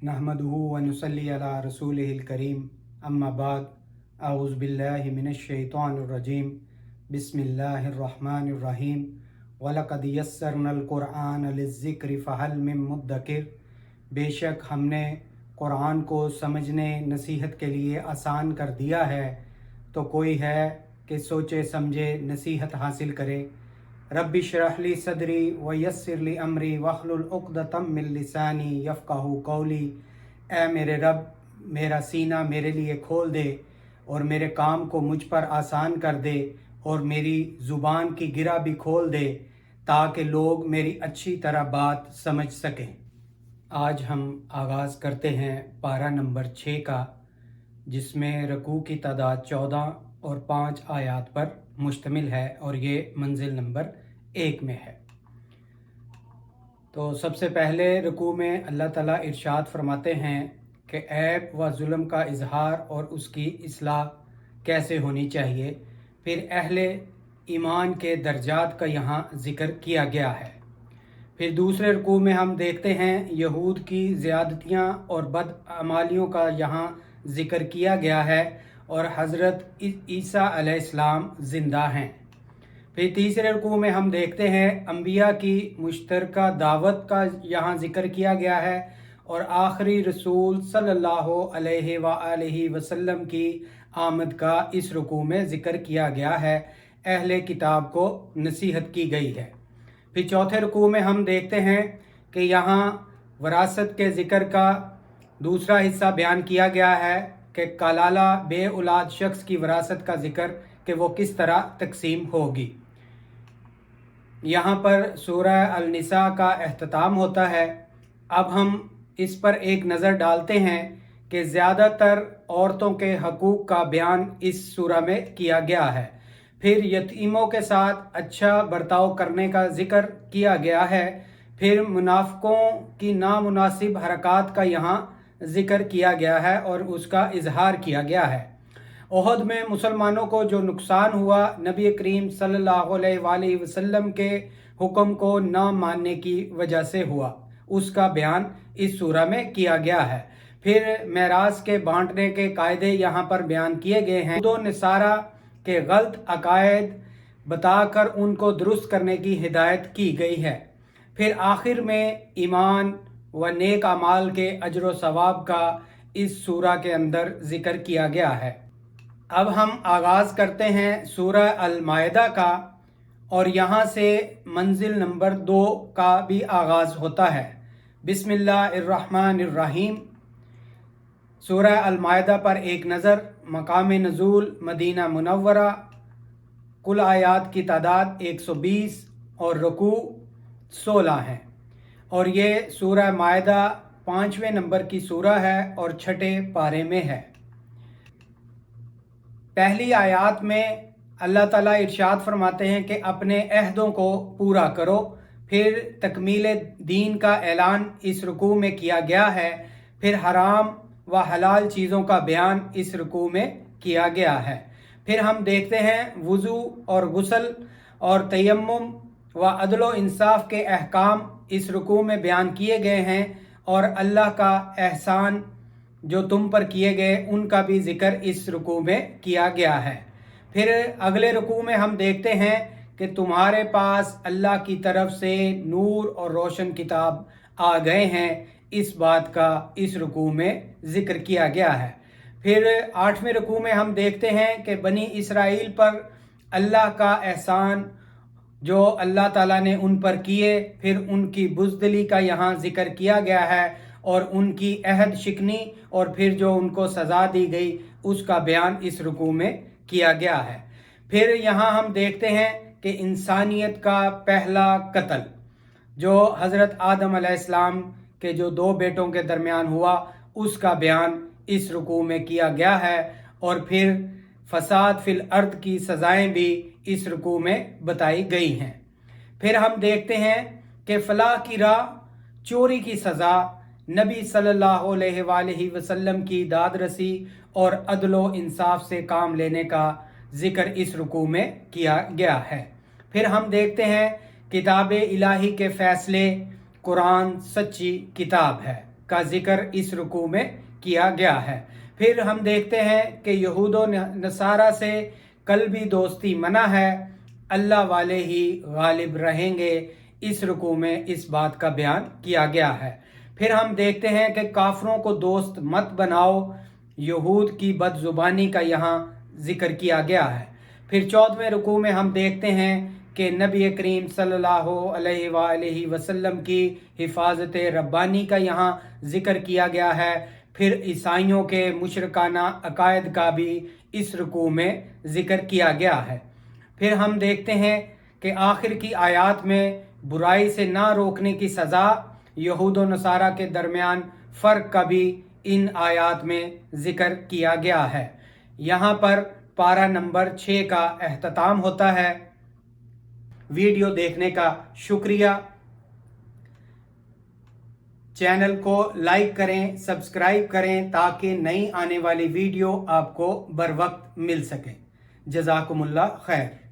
नहमदुहु व नुसल्ली अला रसूलिहिल करीम अम्मा बाद अऊज़ु बिल्लाहि मिनश शैतानिर रजीम बिस्मिल्लाहिर रहमानिर रहीम वलक़द यस्सरनल क़ुरआन लिज़्ज़िक्रि फ़हल मिन मुद्दकिर। बेशक हमने कुरान को समझने नसीहत के लिए आसान कर दिया है, तो कोई है कि सोचे समझे नसीहत हासिल करे। रब्बि इश्रह ली सदरी व यस्सिर ली अमरी वहलुल उक़दतम मिन लिसानी यफ़क़हू क़ौली। ऐ मेरे रब, मेरा सीना मेरे लिए खोल दे और मेरे काम को मुझ पर आसान कर दे और मेरी ज़ुबान की गिरा भी खोल दे, ताकि लोग मेरी अच्छी तरह बात समझ सकें। आज हम आगाज़ करते हैं पारा नंबर 6 का, जिसमें रकू की तादाद 14 और 5 आयात पर मुश्तमिल है और ये मंजिल नंबर 1 में है। तो सबसे पहले रकू में अल्लाह ताला इरशाद फरमाते हैं कि ऐब व जुल्म का इजहार और उसकी इस्लाह कैसे होनी चाहिए। फिर अहले ईमान के दर्जात का यहाँ ज़िक्र किया गया है। फिर दूसरे रकू में हम देखते हैं यहूद की ज़्यादतियाँ और बदअमालियों का यहाँ ज़िक्र किया गया है और हज़रत ईसा अलैहिस्सलाम ज़िंदा हैं। फिर तीसरे रकू में हम देखते हैं अंबिया की मुश्तरका दावत का यहाँ ज़िक्र किया गया है और आखिरी रसूल सल्लल्लाहु अलैहि वसल्लम की आमद का इस रकू में ज़िक्र किया गया है। अहले किताब को नसीहत की गई है। फिर चौथे रकू में हम देखते हैं कि यहाँ वरासत के ज़िक्र का दूसरा हिस्सा बयान किया गया है कि कलाला बे औलाद शख्स की वरासत का ज़िक्र कि वो किस तरह तकसीम होगी। यहाँ पर सूरह अल-निसा का एख्तिताम होता है। अब हम इस पर एक नज़र डालते हैं कि ज़्यादातर औरतों के हकूक़ का बयान इस सूरह में किया गया है। फिर यतीमों के साथ अच्छा बर्ताव करने का ज़िक्र किया गया है। फिर मुनाफ़िकों की नामुनासिब हरकत का यहाँ ज़िक्र किया गया है और उसका इजहार किया गया है। ओहद में मुसलमानों को जो नुकसान हुआ, नबी करीम सल्लल्लाहु अलैहि वसल्लम के हुक्म को न मानने की वजह से हुआ, उसका बयान इस सूरह में किया गया है। फिर मेराज के बांटने के कायदे यहाँ पर बयान किए गए हैं। दो नसारा के गलत अकायद बताकर उनको दुरुस्त करने की हिदायत की गई है। फिर आखिर में ईमान व नेक अमाल के अजर व सवाब का इस सूरह के अंदर ज़िक्र किया गया है। अब हम आगाज़ करते हैं सूरह अल-माइदा का और यहाँ से मंजिल नंबर 2 का भी आगाज़ होता है। बिस्मिल्लाहिर्रहमानिर्रहीम। सूरह अल-माइदा पर एक नज़र। मकाम नज़ूल मदीना मुनव्वरा। कुल आयात की तादाद 120 और रकू 16 हैं और ये सूरह माइदा 5वें नंबर की सूरह है और 6ठे पारे में है। पहली आयात में अल्लाह ताला इरशाद फरमाते हैं कि अपने अहदों को पूरा करो। फिर तकमील दीन का ऐलान इस रुकू में किया गया है। फिर हराम व हलाल चीज़ों का बयान इस रुकू में किया गया है। फिर हम देखते हैं वुज़ू और गुस्ल और तयम्मुम व अदल व इंसाफ के अहकाम इस रुकू में बयान किए गए हैं और अल्लाह का एहसान जो तुम पर किए गए उनका भी जिक्र इस रुकू में किया गया है। फिर अगले रुकू में हम देखते हैं कि तुम्हारे पास अल्लाह की तरफ से नूर और रोशन किताब आ गए हैं, इस बात का इस रुकू में जिक्र किया गया है। फिर 8वें रुकू में हम देखते हैं कि बनी इसराइल पर अल्लाह का एहसान जो अल्लाह ताला ने उन पर किए, फिर उनकी बुज़दिली का यहाँ जिक्र किया गया है और उनकी अहद शिकनी और फिर जो उनको सज़ा दी गई उसका बयान इस रुकू में किया गया है। फिर यहाँ हम देखते हैं कि इंसानियत का पहला कत्ल जो हज़रत आदम अलैहिस्सलाम के जो 2 बेटों के दरमियान हुआ उसका बयान इस रुकू में किया गया है और फिर फसाद फिल अर्द की सज़ाएं भी इस रुकू में बताई गई हैं। फिर हम देखते हैं कि फलाह की राह, चोरी की सज़ा, नबी सल्लल्लाहु अलैहि वसल्लम की दाद रसी और अदलो इंसाफ से काम लेने का जिक्र इस रुकू में किया गया है। फिर हम देखते हैं किताब इलाही के फ़ैसले, कुरान सच्ची किताब है। का जिक्र इस रुकू में किया गया है। फिर हम देखते हैं कि यहूद व नसारा से कल्बी दोस्ती मना है, अल्लाह वाले ही गालिब रहेंगे, इस रुकू में इस बात का बयान किया गया है। फिर हम देखते हैं कि काफरों को दोस्त मत बनाओ, यहूद की बदजुबानी का यहाँ जिक्र किया गया है। फिर 14वें रुकू में हम देखते हैं कि नबी करीम सल्लल्लाहु अलैहि वसल्लम की हिफाजत रब्बानी का यहाँ जिक्र किया गया है। फिर ईसाइयों के मुशरकाना अकायद का भी इस रुकू में जिक्र किया गया है। फिर हम देखते हैं कि आखिर की आयत में बुराई से ना रोकने की सज़ा, यहूद व नसारा के दरमियान फ़र्क का भी इन आयत में जिक्र किया गया है। यहाँ पर पारा नंबर 6 का अख्ताम होता है। वीडियो देखने का शुक्रिया। चैनल को लाइक करें, सब्सक्राइब करें ताकि नई आने वाली वीडियो आपको बर वक्त मिल सके। जज़ाकुमुल्लाह खैर।